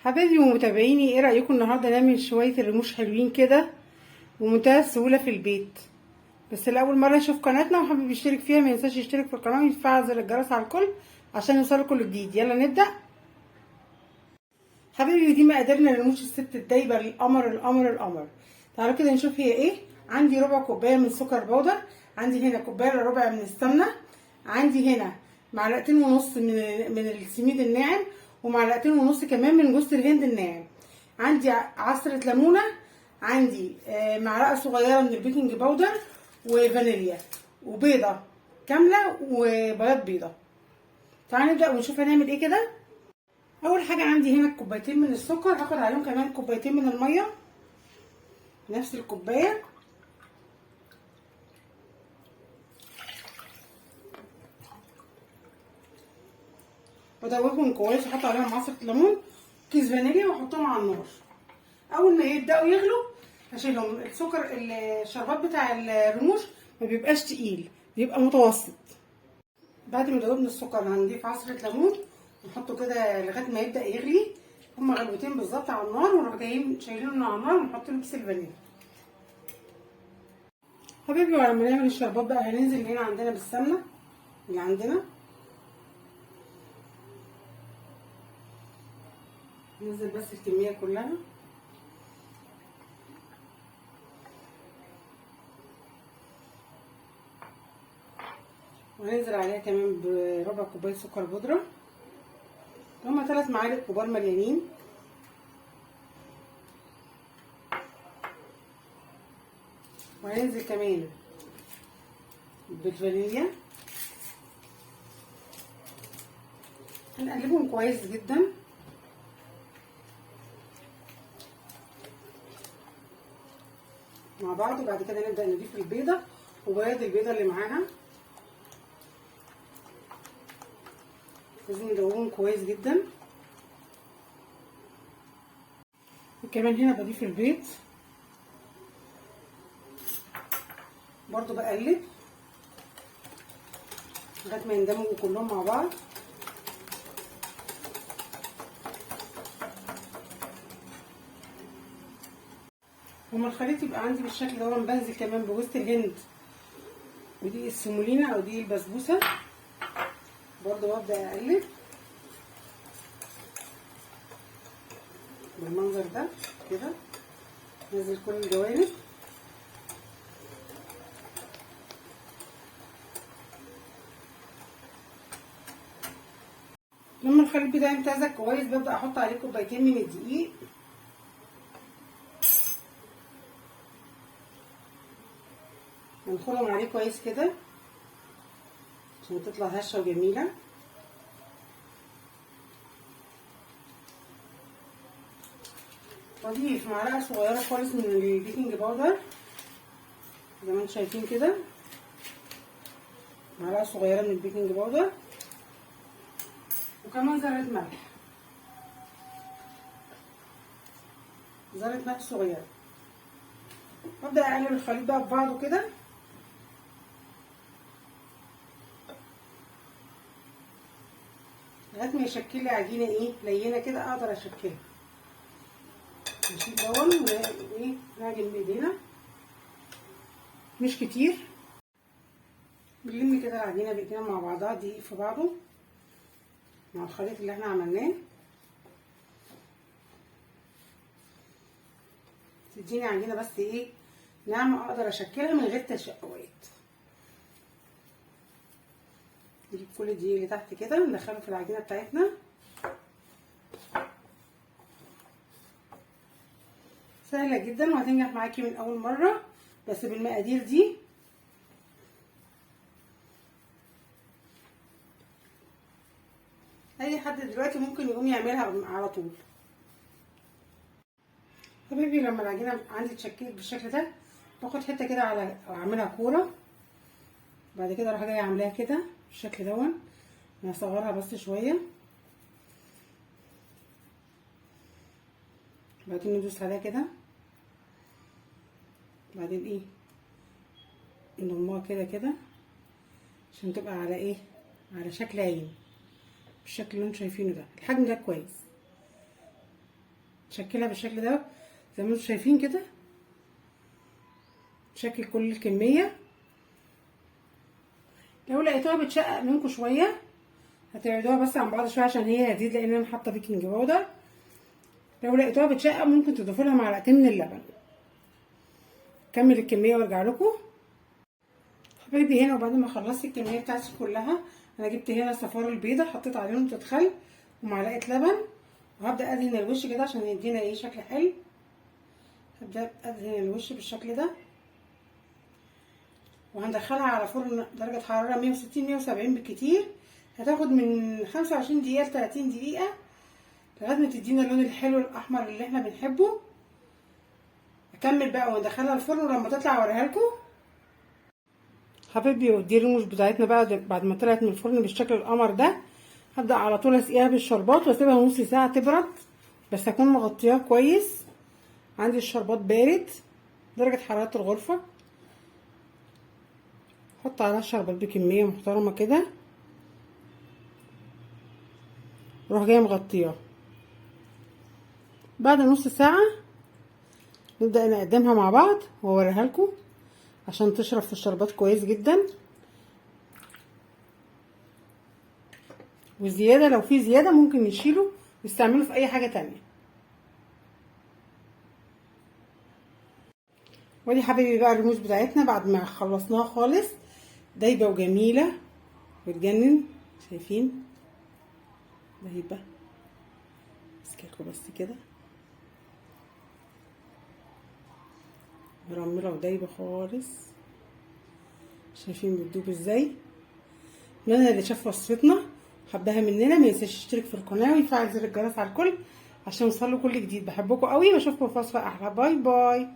حبايبي ومتابعيني، ايه رأيكم النهارده نعمل شوية الرموش حلوين كده بمنتهى السهولة في البيت؟ بس لأول مرة يشوف قناتنا وحابب يشترك فيها ما ينساش يشترك في القناة ويفعل زر الجرس على الكل عشان يوصله كل جديد. يلا نبدأ. حبايبي دي مقاديرنا لرموش الست الدايبة القمر القمر القمر. تعالوا كده نشوف هي ايه. عندي ربع كوباية من سكر بودر، عندي هنا كوباية الا ربع من السمنة، عندي هنا معلقتين ونص من السميد الناعم، ومعلقتين ونص كمان من جوز الهند الناعم، عندي عصرة ليمونة، عندي معلقة صغيرة من البيكنج باودر وفانيليا وبيضة كاملة وبياض بيضة. تعالوا نبدأ ونشوف هنعمل ايه كده. اول حاجة عندي هنا كوبايتين من السكر، هاخد عليهم كمان كوبايتين من المية نفس الكوباية، بدوبهم كويس واحط عليهم عصرة ليمون كيس فانيليا واحطهم على النار. اول ما يبداوا يغلوا هشيلهم. السكر الشربات بتاع الرموش ما بيبقاش تقيل، بيبقى متوسط. بعد ما دوبنا السكر هنضيف عصرة ليمون ونحطه كده لغايه ما يبدا يغلي، هما غلوتين بالظبط على النار، ونروح جايين شايلينه على النار ونحط له كيس الفانيليا. حبيبي ولما نعمل الشربات بقى هننزل هنا عندنا بالسمنه اللي عندنا، ننزل بس الكميه كلها، وهننزل عليها كمان بربع كوبايه سكر بودره، هما 3 معالق كبار مليانين، وهننزل كمان بالفانيليا، هنقلبهم كويس جدا مع بعض. وبعد كده نبدأ نضيف البيضة وبياض البيضة اللي معاها، لازم ندوبهم كويس جدا. وكمان هنا بضيف البيض برضو، بقلب لغايه ما يندمجوا كلهم مع بعض. وما الخليط يبقى عندي بالشكل ده، بنزل كمان بجوز الهند ودي السمولينا او دي البسبوسه، برضو ببدا اقلب بالمنظر ده كده، نزل كل الجوانب. لما الخليط بتاعي يمتزج كويس ببدا احط عليه كوبايتين من الدقيق، هنخلهم عليه كويس كده عشان تطلع هشه وجميله. واضيف معلقه صغيره خالص من البيكنج باودر زي ما انتم شايفين كده، معلقه صغيره من البيكنج باودر، وكمان ذره ملح صغيره. وابدا اقلب الخليط بقى ببعضه كده لغايه ما يشكل لي عجينه ايه لينه كده اقدر اشكلها. نشيل دون وايه نعجن بايدينا مش كتير، بنلم كده العجينه بايدينا مع بعضها دقيق في بعضه مع الخليط اللي احنا عملناه، تديني عجينه بس ايه ناعمه اقدر اشكلها من غير تشققات. نجيب كل الدقيق اللي تحت كده ندخله في العجينه بتاعتنا، سهله جدا وهتنجح معاكي من اول مره، بس بالمقادير دي اي حد دلوقتي ممكن يقوم يعملها على طول. حبيبي لما العجينه عندي اتشكلت بالشكل ده باخد حته كده على اعملها كوره، بعد كده اروح جايه عاملاها كده بالشكل دون، هصغرها بس شويه، بعدين ندوس عليها كده، بعدين ايه نضمها كده كده عشان تبقى على ايه على شكل عين بالشكل اللي انتم شايفينه ده. الحجم ده كويس. تشكلها بالشكل ده زي ما انتم شايفين كده، تشكل كل الكميه. لو لقيتوها بتشقق منكم شويه هتبعدوها بس عن بعض شويه عشان هي هتزيد، لان انا حاطه بيكنج باودر. لو لقيتوها بتشقق ممكن تضيفوا لها معلقتين من اللبن. كمل الكميه وارجع لكم حبايبي. هنا وبعد ما خلصت الكميه بتاعتي كلها انا جبت هنا صفار البيضه، حطيت عليهم نقطه خل ومعلقه لبن، وهبدا ادهن الوش كده عشان يدينا ايه شكل حلو. هبدا ادهن الوش بالشكل ده، وهندخلها على فرن درجه حراره 160 170 بالكتير. هتاخد من 25 دقيقه ل 30 دقيقه لغايه ما تدينا اللون الحلو الاحمر اللي احنا بنحبه. اكمل بقى وندخلها الفرن، ولما تطلع اوريها لكم حبايبي. ودي الرموش بتاعتنا بقى بعد ما طلعت من الفرن بالشكل القمر ده، هبدا على طول اسقيها بالشربات واسيبها نص ساعه تبرد، بس اكون مغطياها كويس. عندي الشربات بارد درجه حراره الغرفه، احط عليها الشربات بكميه محترمه كده، اروح جايه مغطياها. بعد نص ساعه نبدا نقدمها مع بعض واوريها لكم عشان تشرب في الشربات كويس جدا. والزياده لو في زياده ممكن نشيله نستعمله في اي حاجه تانية. ودي حبايبي بقى الرموش بتاعتنا بعد ما خلصناها خالص، دايبه وجميله وتجنن. شايفين دايبه؟ امسكلكوا بس كده، مرمله ودايبه خالص. شايفين بتدوب ازاي؟ اتمنى اللي شاف وصفتنا حبها مننا ما ينساش يشترك في القناه ويفعل زر الجرس على الكل عشان يوصله كل جديد. بحبكم قوي واشوفكم في وصفه احلى. باي باي.